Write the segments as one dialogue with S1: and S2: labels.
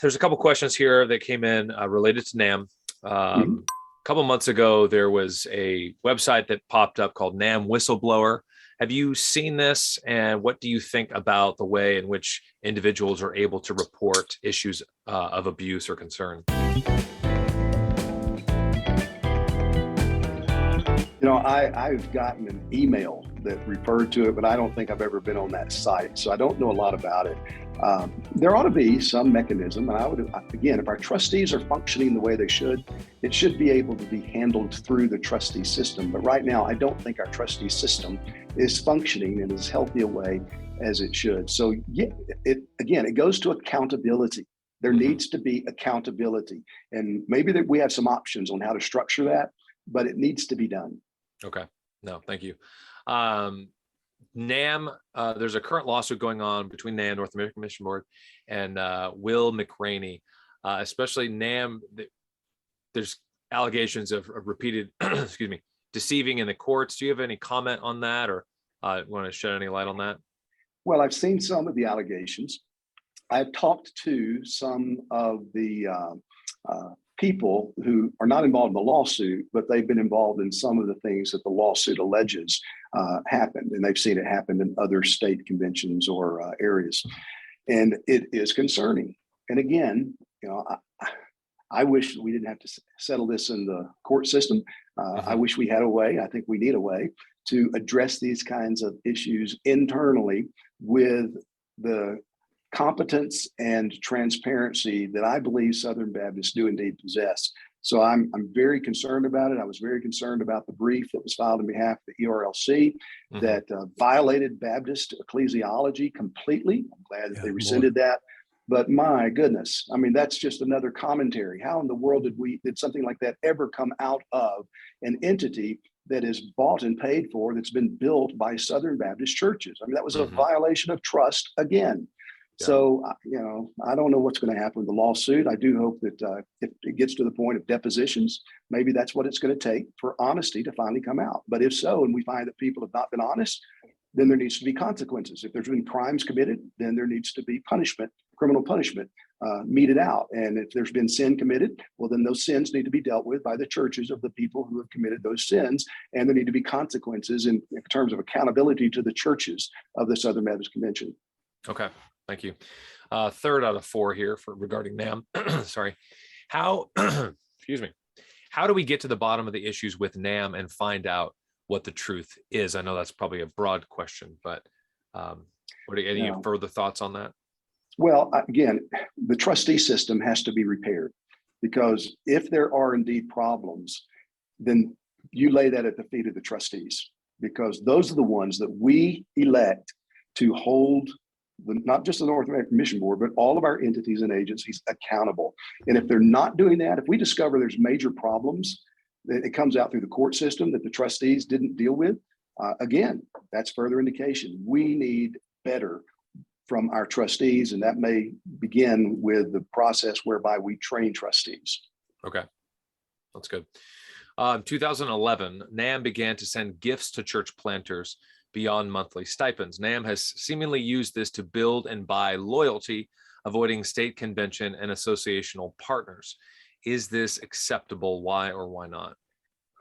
S1: there's a couple questions here that came in related to NAMB.
S2: Mhm.
S1: A couple months ago, there was a website that popped up called NAMB Whistleblower. Have you seen this? And what do you think about the way in which individuals are able to report issues of abuse or concern?
S2: I've gotten an email that referred to it, but I don't think I've ever been on that site, so I don't know a lot about it. There ought to be some mechanism, and I would, again, if our trustees are functioning the way they should, it should be able to be handled through the trustee system. But right now, I don't think our trustee system is functioning in as healthy a way as it should. So yeah, it goes to accountability. There needs to be accountability, and maybe that we have some options on how to structure that, but it needs to be done.
S1: Okay. No, thank you. NAMB, there's a current lawsuit going on between NAMB, North American Mission Board, and Will McRaney, especially NAMB. There's allegations of repeated, excuse me, deceiving in the courts. Do you have any comment on that, or want to shed any light on that?
S2: Well, I've seen some of the allegations. I've talked to some of the people who are not involved in the lawsuit, but they've been involved in some of the things that the lawsuit alleges happened, and they've seen it happen in other state conventions or areas, and it is concerning. And again, I wish we didn't have to settle this in the court system. I wish we had a way. I think we need a way to address these kinds of issues internally with the competence and transparency that I believe Southern Baptists do indeed possess. So I'm very concerned about it. I was very concerned about the brief that was filed on behalf of the ERLC that violated Baptist ecclesiology completely. I'm glad that they rescinded that. But my goodness, I mean, that's just another commentary. How in the world did something like that ever come out of an entity that is bought and paid for, that's been built by Southern Baptist churches? I mean, that was a violation of trust again. So, I don't know what's going to happen with the lawsuit. I do hope that if it gets to the point of depositions, maybe that's what it's going to take for honesty to finally come out. But if so, and we find that people have not been honest, then there needs to be consequences. If there's been crimes committed, then there needs to be punishment, criminal punishment meted out. And if there's been sin committed, well, then those sins need to be dealt with by the churches of the people who have committed those sins. And there need to be consequences in terms of accountability to the churches of the Southern Baptist Convention.
S1: Okay. Thank you. Third out of four here regarding NAMB. Sorry. How, excuse me. How do we get to the bottom of the issues with NAMB and find out what the truth is? I know that's probably a broad question, but what are any further thoughts on that?
S2: Well, again, the trustee system has to be repaired, because if there are indeed problems, then you lay that at the feet of the trustees, because those are the ones that we elect to hold not just the North American Mission Board, but all of our entities and agencies accountable. And if they're not doing that, if we discover there's major problems, it comes out through the court system that the trustees didn't deal with, again, that's further indication we need better from our trustees, and that may begin with the process whereby we train trustees.
S1: Okay, that's good. 2011, NAMB began to send gifts to church planters beyond monthly stipends. NAMB has seemingly used this to build and buy loyalty, avoiding state convention and associational partners. Is this acceptable? Why or why not?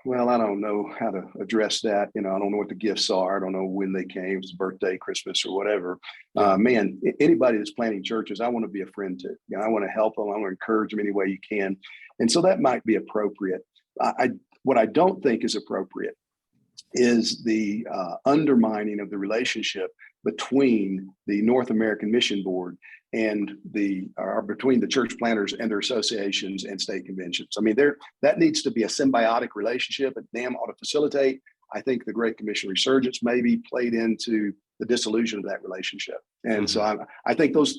S2: Well, I don't know how to address that. I don't know what the gifts are. I don't know when they came. It's birthday, Christmas, or whatever. Man, anybody that's planting churches, I want to be a friend to. I want to help them. I want to encourage them any way you can. And so that might be appropriate. What I don't think is appropriate is the undermining of the relationship between the North American Mission Board and between the church planters and their associations and state conventions. I mean, that needs to be a symbiotic relationship, and NAMB ought to facilitate. I think the Great Commission resurgence maybe played into the dissolution of that relationship. And so I think those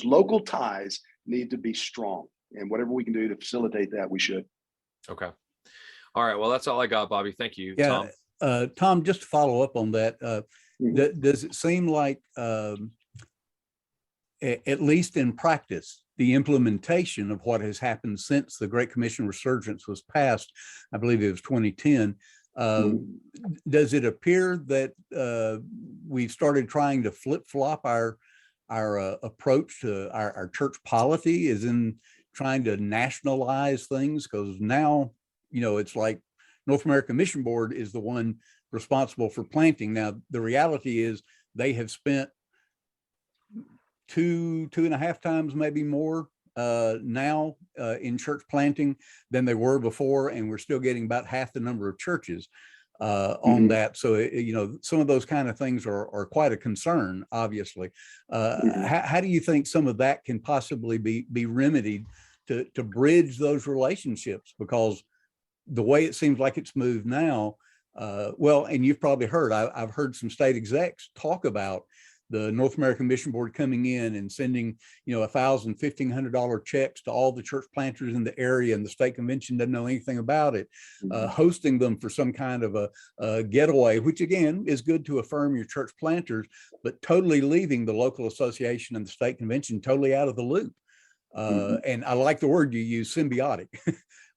S2: local ties need to be strong, and whatever we can do to facilitate that, we should.
S1: Okay. All right. Well, that's all I got, Bobby. Thank you,
S3: yeah,
S1: Tom.
S3: Tom, just to follow up on that, does it seem like, at least in practice, the implementation of what has happened since the Great Commission resurgence was passed, I believe it was 2010, does it appear that we've started trying to flip-flop our approach to our church polity is in trying to nationalize things, because now, it's like North American Mission Board is the one responsible for planting. Now, the reality is they have spent two and a half times, maybe more now in church planting than they were before, and we're still getting about half the number of churches on that. So, some of those kind of things are quite a concern, obviously. How do you think some of that can possibly be remedied to bridge those relationships? Because the way it seems like it's moved now, and you've probably heard, I've heard some state execs talk about the North American Mission Board coming in and sending, $1,000, $1,500 checks to all the church planters in the area, and the state convention doesn't know anything about it, hosting them for some kind of a getaway, which again is good to affirm your church planters, but totally leaving the local association and the state convention totally out of the loop. And I like the word you use, symbiotic.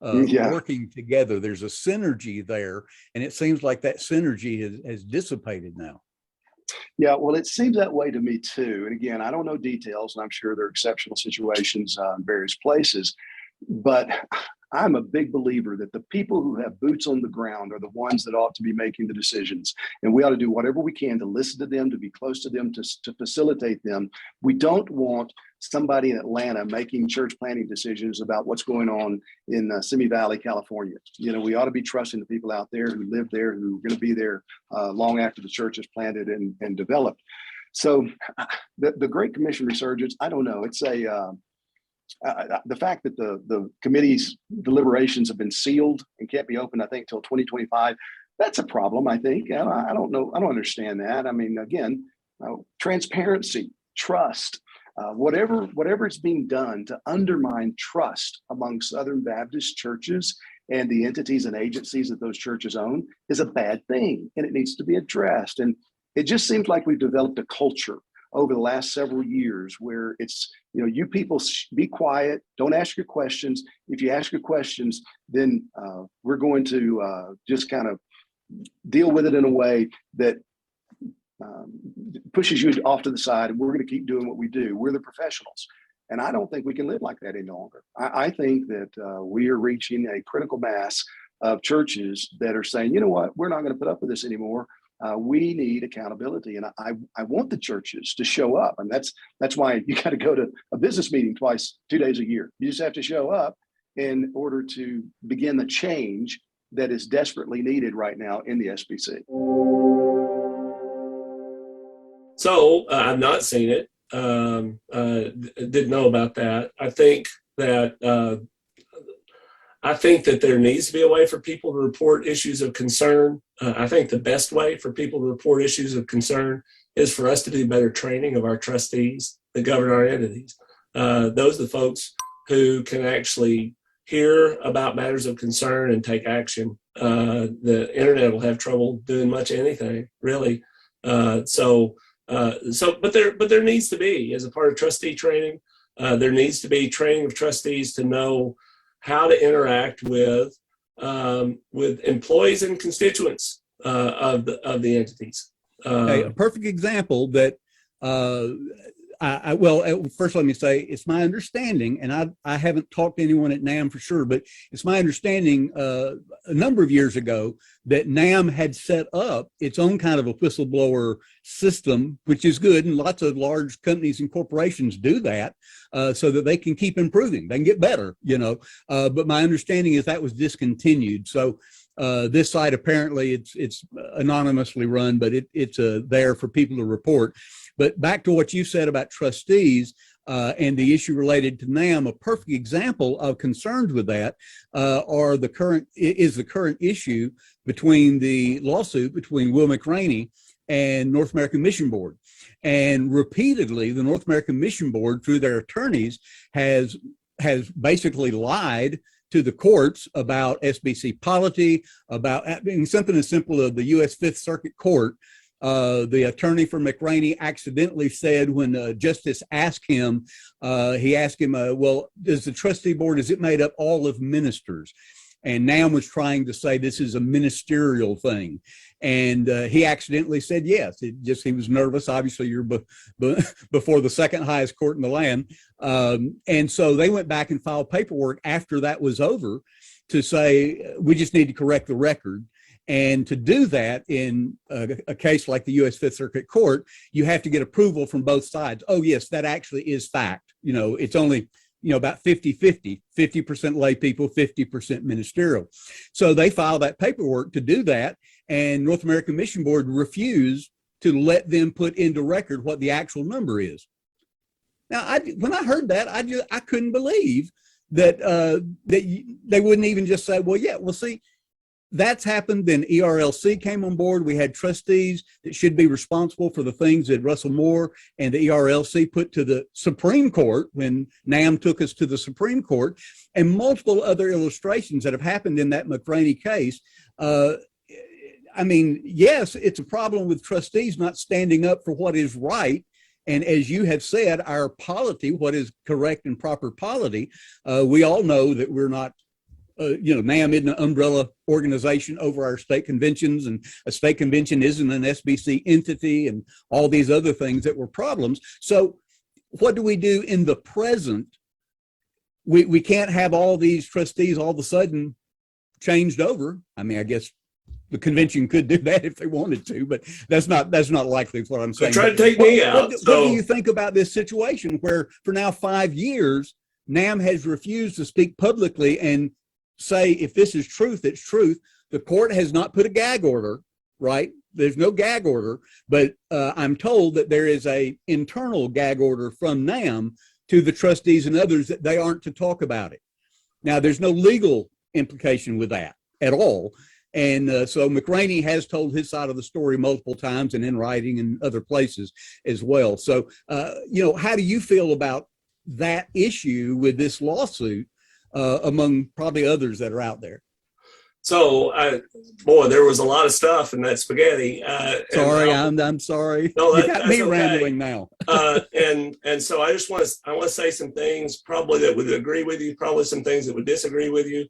S3: Working together, there's a synergy there, and it seems like that synergy has dissipated now.
S2: Yeah, well, it seems that way to me too. And again, I don't know details, and I'm sure there are exceptional situations in various places, but I'm a big believer that the people who have boots on the ground are the ones that ought to be making the decisions. And we ought to do whatever we can to listen to them, to be close to them, to facilitate them. We don't want somebody in Atlanta making church planning decisions about what's going on in Simi Valley, California. We ought to be trusting the people out there who live there, who are going to be there long after the church is planted and developed. So the Great Commission resurgence, I don't know. It's the fact that the committee's deliberations have been sealed and can't be opened, I think, till 2025. That's a problem, I think. I don't know. I don't understand that. I mean, again, transparency, trust, whatever is being done to undermine trust among Southern Baptist churches and the entities and agencies that those churches own is a bad thing, and it needs to be addressed. And it just seems like we've developed a culture over the last several years where it's, you people be quiet, don't ask your questions. If you ask your questions, then we're going to just kind of deal with it in a way that pushes you off to the side, and we're going to keep doing what we do. We're the professionals. And I don't think we can live like that any longer. I think that we are reaching a critical mass of churches that are saying, you know what, we're not going to put up with this anymore. We need accountability. And I want the churches to show up. And that's why you got to go to a business meeting 2 days a year. You just have to show up in order to begin the change that is desperately needed right now in the SBC.
S4: So I've not seen it. Didn't know about that. I think that there needs to be a way for people to report issues of concern. I think the best way for people to report issues of concern is for us to do better training of our trustees that govern our entities. Those are the folks who can actually hear about matters of concern and take action. The internet will have trouble doing much anything, really. But there needs to be, as a part of trustee training, there needs to be training of trustees to know how to interact with employees and constituents of the entities.
S3: A perfect example that first let me say it's my understanding, and I haven't talked to anyone at NAMB for sure, but it's my understanding a number of years ago that NAMB had set up its own kind of a whistleblower system, which is good, and lots of large companies and corporations do that so that they can keep improving, they can get better, but my understanding is that was discontinued. So this site, apparently it's anonymously run, but it's there for people to report. But back to what you said about trustees and the issue related to NAMB, a perfect example of concerns with that is the current issue between the lawsuit between Will McRaney and North American Mission Board. And repeatedly, the North American Mission Board, through their attorneys, has basically lied to the courts about SBC polity, about something as simple as the U.S. Fifth Circuit Court. The attorney for McRaney accidentally said when Justice asked him, well, does the trustee board, is it made up all of ministers? And NAMB was trying to say this is a ministerial thing. And he accidentally said yes. He was nervous. Obviously, you're before the second highest court in the land. And so they went back and filed paperwork after that was over to say, we just need to correct the record. And to do that in a case like the U.S. Fifth Circuit Court, you have to get approval from both sides. Oh, yes, that actually is fact. It's only, about 50-50, 50% lay people, 50% ministerial. So they filed that paperwork to do that. And North American Mission Board refused to let them put into record what the actual number is. Now, when I heard that, I couldn't believe that they wouldn't even just say, well, yeah, see, that's happened. Then ERLC came on board. We had trustees that should be responsible for the things that Russell Moore and the ERLC put to the Supreme Court when NAMB took us to the Supreme Court, and multiple other illustrations that have happened in that McRaney case. Yes, it's a problem with trustees not standing up for what is right. And as you have said, our polity, what is correct and proper polity, we all know that we're not, NAMB isn't an umbrella organization over our state conventions, and a state convention isn't an SBC entity, and all these other things that were problems. So what do we do in the present? We can't have all these trustees all of a sudden changed over. I guess the convention could do that if they wanted to, but that's not likely is what I'm saying.
S4: Try to take me out.
S3: What do you think about this situation where for now 5 years, NAMB has refused to speak publicly and say, if this is truth, it's truth. The court has not put a gag order, right? There's no gag order, but I'm told that there is a internal gag order from NAMB to the trustees and others that they aren't to talk about it. Now, there's no legal implication with that at all. And so McRaney has told his side of the story multiple times and in writing and other places as well. So, how do you feel about that issue with this lawsuit among probably others that are out there?
S4: So, there was a lot of stuff in that spaghetti.
S3: Sorry, I'm sorry.
S4: No,
S3: you got me
S4: okay.
S3: rambling now.
S4: And so I just want to say some things probably that would agree with you, probably some things that would disagree with you.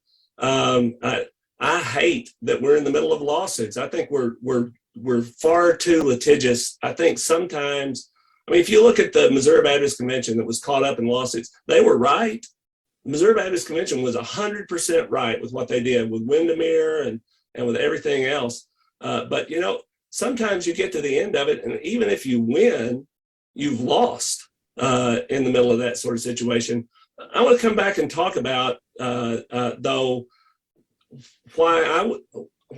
S4: I hate that we're in the middle of lawsuits. I think we're far too litigious. I think sometimes, if you look at the Missouri Baptist Convention that was caught up in lawsuits, they were right. The Missouri Baptist Convention was 100% right with what they did with Windermere and with everything else. But sometimes you get to the end of it, and even if you win, you've lost in the middle of that sort of situation. I want to come back and talk about though why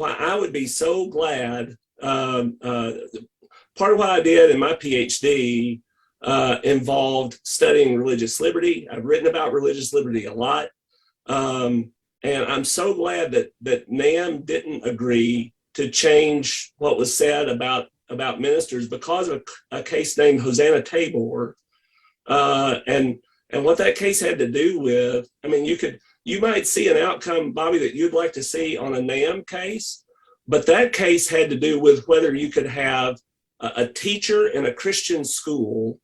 S4: I would be so glad. Part of what I did in my PhD involved studying religious liberty. I've written about religious liberty a lot. And I'm so glad that NAMB didn't agree to change what was said about ministers because of a case named Hosanna Tabor. And what that case had to do with, you might see an outcome, Bobby, that you'd like to see on a NAMB case, but that case had to do with whether you could have a teacher in a Christian school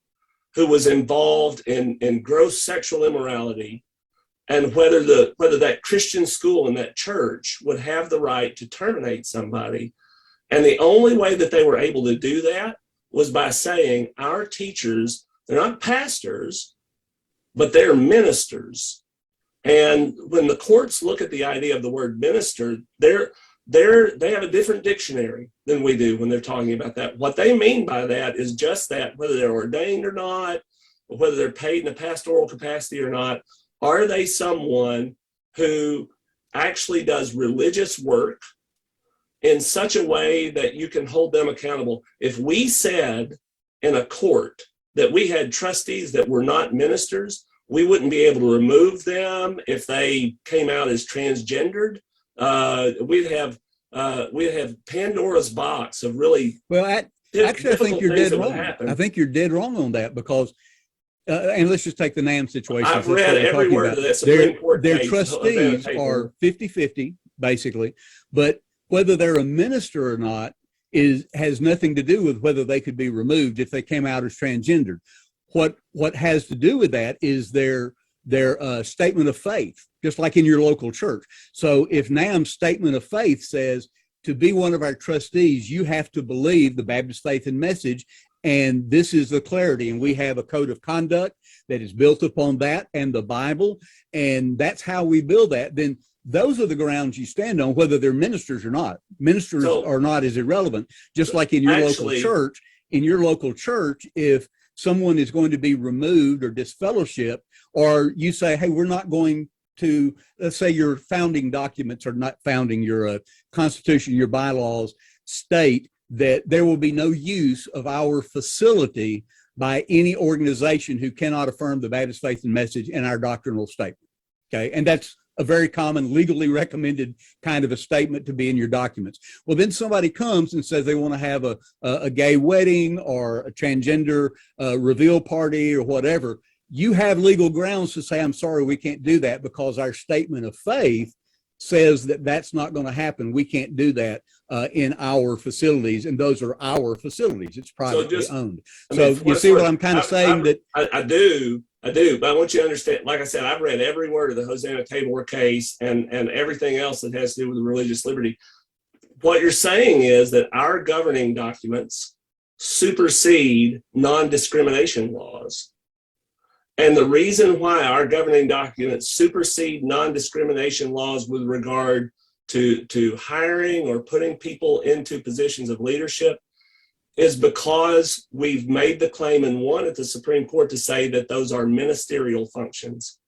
S4: who was involved in gross sexual immorality, and whether that Christian school and that church would have the right to terminate somebody. And the only way that they were able to do that was by saying, our teachers, they're not pastors, but they're ministers. And when the courts look at the idea of the word minister, they have a different dictionary than we do when they're talking about that. What they mean by that is just that, whether they're ordained or not, or whether they're paid in a pastoral capacity or not, are they someone who actually does religious work in such a way that you can hold them accountable? If we said in a court that we had trustees that were not ministers, we wouldn't be able to remove them if they came out as transgendered. We'd have Pandora's box of really.
S3: Well, actually, I think you're dead wrong. I think you're dead wrong on that because, and let's just take the NAMB situation.
S4: I've read every word of that Supreme Court
S3: case. Their trustees are 50-50, basically, but whether they're a minister or not has nothing to do with whether they could be removed if they came out as transgendered. What has to do with that is their statement of faith, just like in your local church. So if NAMB's statement of faith says, to be one of our trustees, you have to believe the Baptist faith and message. And this is the clarity. And we have a code of conduct that is built upon that and the Bible. And that's how we build that. Then those are the grounds you stand on, whether they're ministers or not. Ministers or not is irrelevant. Just like in your local church, if someone is going to be removed or disfellowship, or you say, hey, we're not going to, let's say your founding documents are not founding, your constitution, your bylaws state that there will be no use of our facility by any organization who cannot affirm the Baptist faith and message in our doctrinal statement. Okay. And that's a very common legally recommended kind of a statement to be in your documents. Well, then somebody comes and says they want to have a gay wedding or a transgender reveal party or whatever. You have legal grounds to say, I'm sorry, we can't do that because our statement of faith says that that's not going to happen. We can't do that in our facilities, and those are our facilities. It's privately owned. So you see what I'm kind of saying?
S4: I do, but I want you to understand, like I said, I've read every word of the Hosanna-Tabor case and everything else that has to do with religious liberty. What you're saying is that our governing documents supersede non-discrimination laws. And the reason why our governing documents supersede non-discrimination laws with regard to hiring or putting people into positions of leadership is because we've made the claim and won at the Supreme Court to say that those are ministerial functions.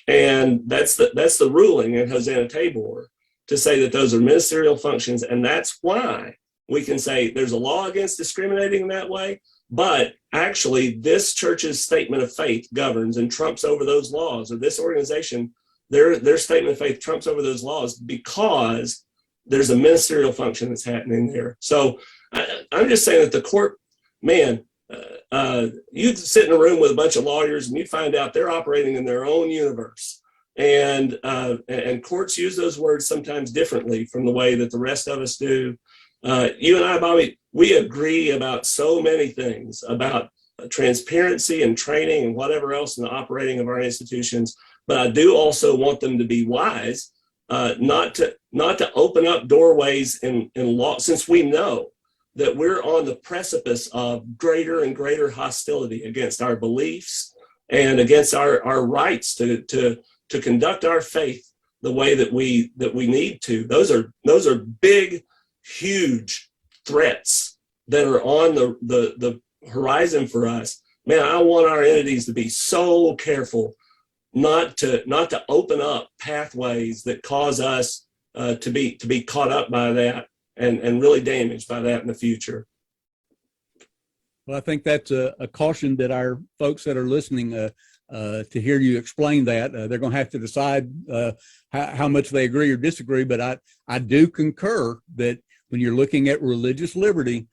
S4: And that's the ruling in Hosanna-Tabor, to say that those are ministerial functions. And that's why we can say there's a law against discriminating in that way. But actually, this church's statement of faith governs and trumps over those laws, or this organization, their statement of faith trumps over those laws because there's a ministerial function that's happening there. So I'm just saying that the court, man, you'd sit in a room with a bunch of lawyers and you'd find out they're operating in their own universe. And courts use those words sometimes differently from the way that the rest of us do. You and I, Bobby, we agree about so many things about transparency and training and whatever else in the operating of our institutions. But I do also want them to be wise, not to open up doorways in law, since we know that we're on the precipice of greater and greater hostility against our beliefs and against our rights to conduct our faith the way that we need to. Those are big, huge threats that are on the horizon for us. Man, I want our entities to be so careful not to open up pathways that cause us to be caught up by that and really damaged by that in the future.
S3: Well, I think that's a caution that our folks that are listening to hear you explain that, they're going to have to decide how much they agree or disagree. But I do concur that when you're looking at religious liberty,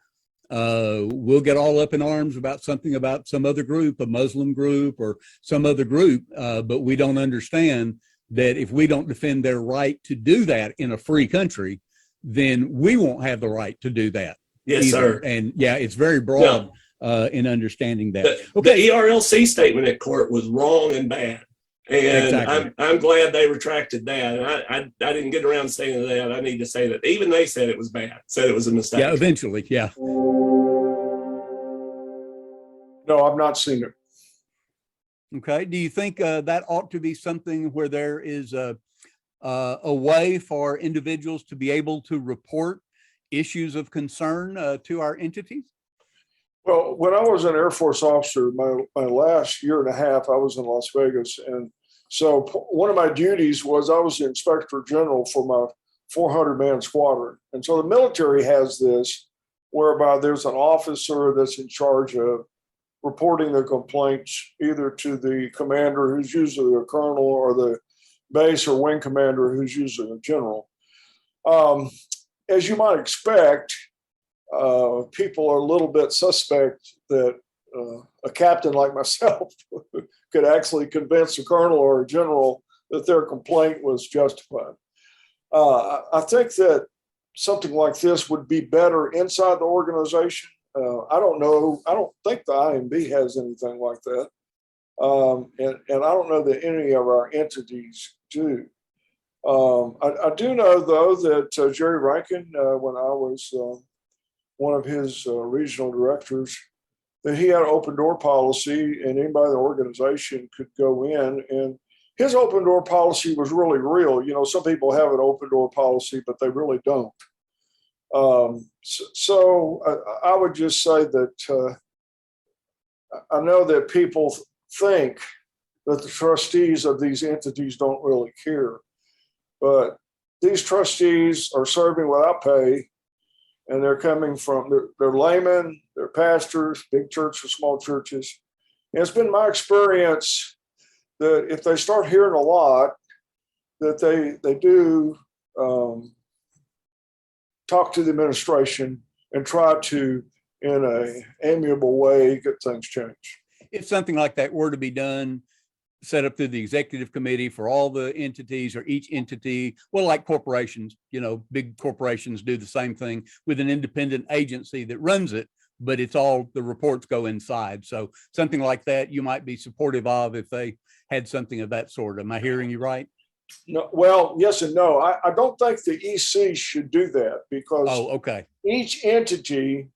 S3: we'll get all up in arms about something about some other group, a Muslim group or some other group, but we don't understand that if we don't defend their right to do that in a free country, then we won't have the right to do that.
S4: Yes,
S3: either.
S4: sir.
S3: And yeah, it's very broad in understanding that.
S4: The ERLC statement at court was wrong and bad. And exactly. I'm glad they retracted that. And I didn't get around to saying that. I need to say that. Even they said it was bad, said it was a mistake.
S3: Yeah, eventually, yeah.
S5: No, I've not seen it.
S3: Okay. Do you think that ought to be something where there is a way for individuals to be able to report issues of concern to our entities?
S5: Well, when I was an Air Force officer, my last year and a half, I was in Las Vegas. And so one of my duties was I was the inspector general for my 400-man squadron. And so the military has this whereby there's an officer that's in charge of reporting the complaints either to the commander, who's usually a colonel, or the base or wing commander, who's usually a general. As you might expect, people are a little bit suspect that a captain like myself could actually convince a colonel or a general that their complaint was justified. I think that something like this would be better inside the organization. I don't know. I don't think the IMB has anything like that. And I don't know that any of our entities do. I do know, though, that Jerry Rankin, when I was one of his regional directors, that he had an open door policy, and anybody in the organization could go in. And his open door policy was really real. You know, some people have an open door policy, but they really don't. I would just say that I know that people think that the trustees of these entities don't really care, but these trustees are serving without pay, and they're coming from, they're laymen, they're pastors, big churches, small churches. And it's been my experience that if they start hearing a lot, that they do talk to the administration and try to, in an amiable way, get things changed.
S3: If something like that were to be done, set up through the executive committee for all the entities, or each entity, well, like corporations, you know, big corporations do the same thing with an independent agency that runs it, but it's all, the reports go inside. So something like that you might be supportive of if they had something of that sort. Am I hearing you right?
S5: No, well, yes and no. I don't think the EC should do that, because
S3: okay.
S5: Each entity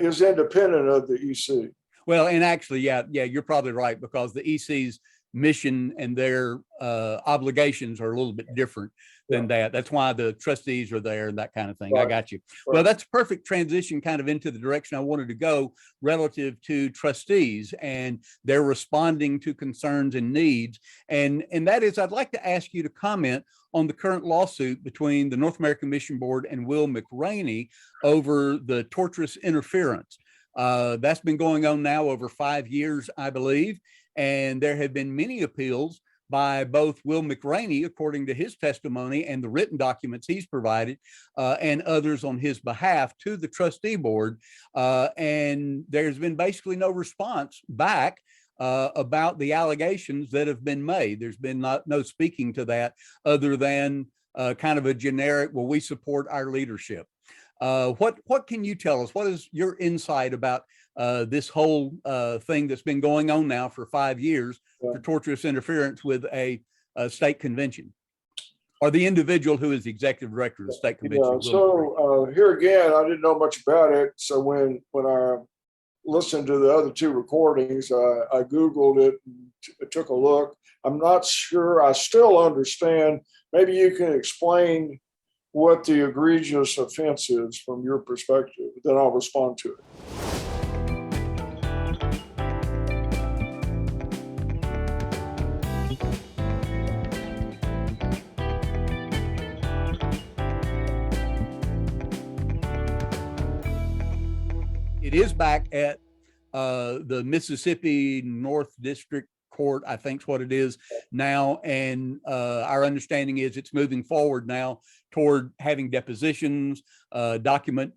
S5: is independent of the EC.
S3: Well, and actually, yeah, you're probably right, because the EC's mission and their obligations are a little bit different than that. That's why the trustees are there and that kind of thing. Right. I got you. Right. Well, that's a perfect transition kind of into the direction I wanted to go relative to trustees and they're responding to concerns and needs. And that is, I'd like to ask you to comment on the current lawsuit between the North American Mission Board and Will McRaney over the torturous interference. That's been going on now over 5 years, I believe. And there have been many appeals by both Will McRaney, according to his testimony and the written documents he's provided, and others on his behalf to the trustee board. And there's been basically no response back about the allegations that have been made. There's been no speaking to that other than kind of a generic, well, we support our leadership. What can you tell us? What is your insight about this whole thing that's been going on now for 5 years for torturous interference with a state convention, or the individual who is the executive director of the state convention?
S5: Yeah, so here again, I didn't know much about it. So when I listened to the other two recordings, I Googled it and took a look. I'm not sure I still understand. Maybe you can explain what the egregious offense is from your perspective, then I'll respond to it.
S3: It is back at the Mississippi North District Court, I think is what it is now. And our understanding is it's moving forward now toward having depositions, document,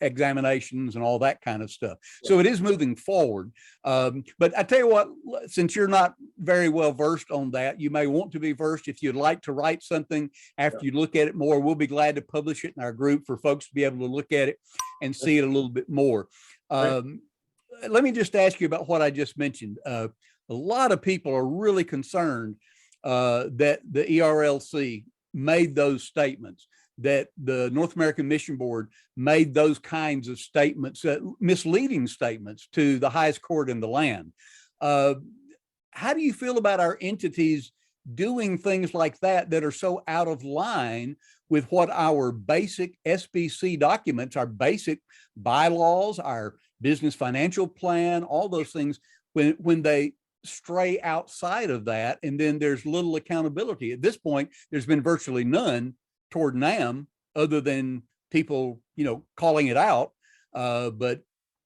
S3: examinations and all that kind of stuff. So it is moving forward. But I tell you what, since you're not very well versed on that, you may want to be versed. If you'd like to write something after you look at it more, we'll be glad to publish it in our group for folks to be able to look at it and see it a little bit more. Let me just ask you about what I just mentioned. A lot of people are really concerned that the ERLC made those statements, that the North American Mission Board made those kinds of statements, misleading statements to the highest court in the land. How do you feel about our entities doing things like that that are so out of line with what our basic SBC documents, our basic bylaws, our business financial plan, all those things, when they stray outside of that, and then there's little accountability. At this point, there's been virtually none toward NAMB other than people, calling it out. But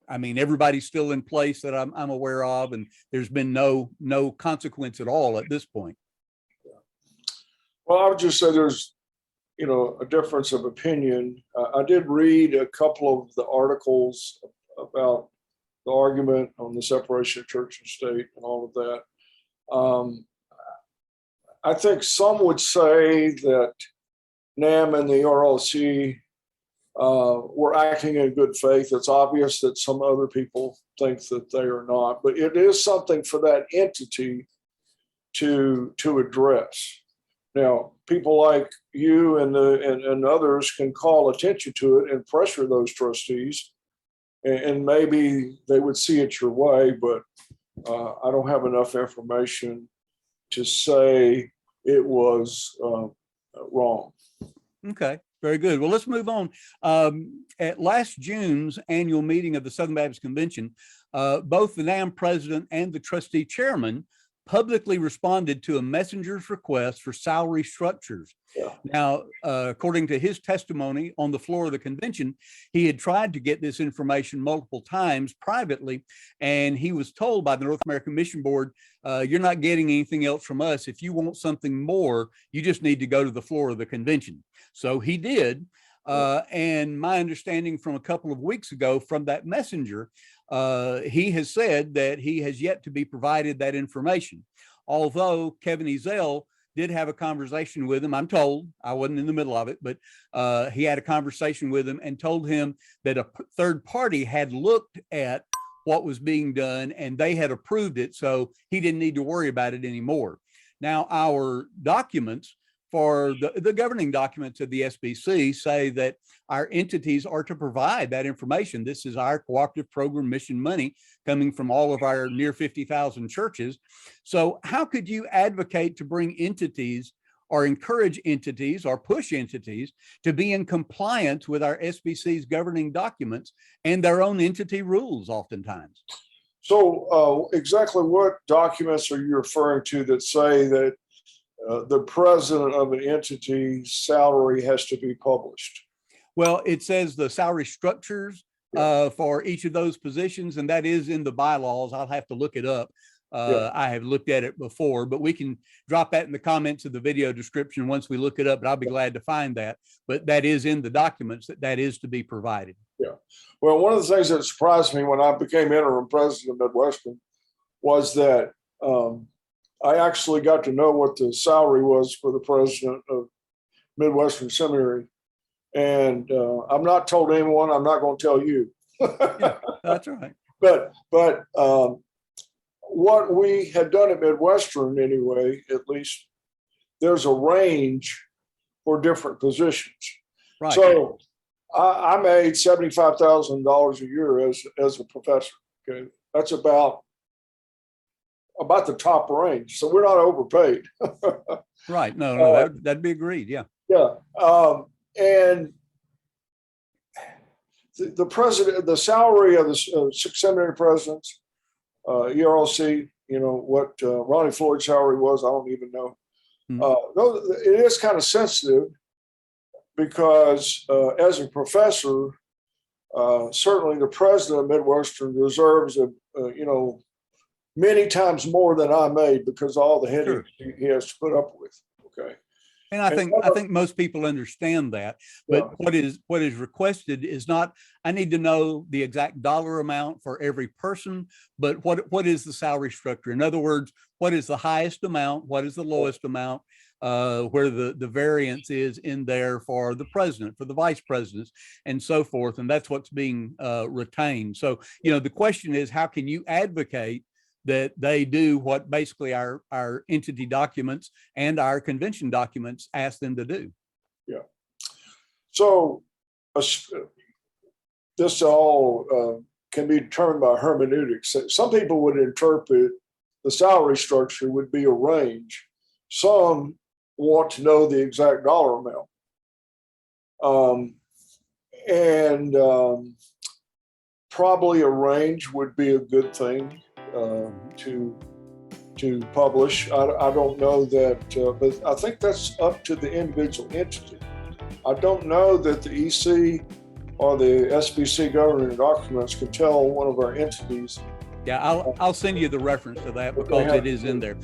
S3: I mean, everybody's still in place that I'm aware of, and there's been no consequence at all at this point.
S5: Well, I would just say there's, a difference of opinion. I did read a couple of the articles about the argument on the separation of church and state and all of that. I think some would say that NAMB and the ERLC were acting in good faith. It's obvious that some other people think that they are not, but it is something for that entity to address. Now, people like you and others can call attention to it and pressure those trustees, and maybe they would see it your way, but I don't have enough information to say it was wrong.
S3: Okay, very good. Well, let's move on. At last June's annual meeting of the Southern Baptist Convention, both the NAMB president and the trustee chairman publicly responded to a messenger's request for salary structures.
S5: Yeah.
S3: Now, according to his testimony on the floor of the convention, he had tried to get this information multiple times privately, and he was told by the North American Mission Board, you're not getting anything else from us. If you want something more, you just need to go to the floor of the convention. So he did. And my understanding from a couple of weeks ago from that messenger, he has said that he has yet to be provided that information. Although Kevin Ezell did have a conversation with him, I'm told, I wasn't in the middle of it, but he had a conversation with him and told him that a third party had looked at what was being done and they had approved it. So he didn't need to worry about it anymore. Now, our documents for the governing documents of the SBC say that our entities are to provide that information. This is our cooperative program mission money coming from all of our near 50,000 churches. So how could you advocate to bring entities or encourage entities or push entities to be in compliance with our SBC's governing documents and their own entity rules oftentimes?
S5: So exactly what documents are you referring to that say that the president of an entity's salary has to be published?
S3: Well, it says the salary structures for each of those positions, and that is in the bylaws. I'll have to look it up. I have looked at it before, but we can drop that in the comments of the video description once we look it up, but I'll be glad to find that. But that is in the documents that is to be provided.
S5: Yeah. Well, one of the things that surprised me when I became interim president of Midwestern was that I actually got to know what the salary was for the president of Midwestern Seminary. And I'm not told anyone, I'm not going to tell you.
S3: Yeah, that's all right.
S5: But what we had done at Midwestern anyway, at least, there's a range for different positions.
S3: Right.
S5: So I made $75,000 a year as a professor. Okay, that's about the top range. So we're not overpaid.
S3: Right. No, that'd be agreed. Yeah.
S5: Yeah. And the president, the salary of the seminary presidents, ERLC, you know, what Ronnie Floyd's salary was, I don't even know. It is kind of sensitive because as a professor, certainly the president of Midwestern deserves many times more than I made because of all the headaches he has to put up with. Okay.
S3: And I think most people understand that, but what is requested is not, I need to know the exact dollar amount for every person, but what is the salary structure? In other words, what is the highest amount? What is the lowest amount? Where the variance is in there for the president, for the vice presidents, and so forth. And that's what's being retained. So, you know, the question is, how can you advocate that they do what basically our entity documents and our convention documents ask them to do?
S5: Yeah. So this all can be determined by hermeneutics. Some people would interpret the salary structure would be a range. Some want to know the exact dollar amount. Probably a range would be a good thing to publish. I don't know that, but I think that's up to the individual entity. I don't know that the EC or the SBC governing documents can tell one of our entities.
S3: Yeah, I'll send you the reference to that because it is in there.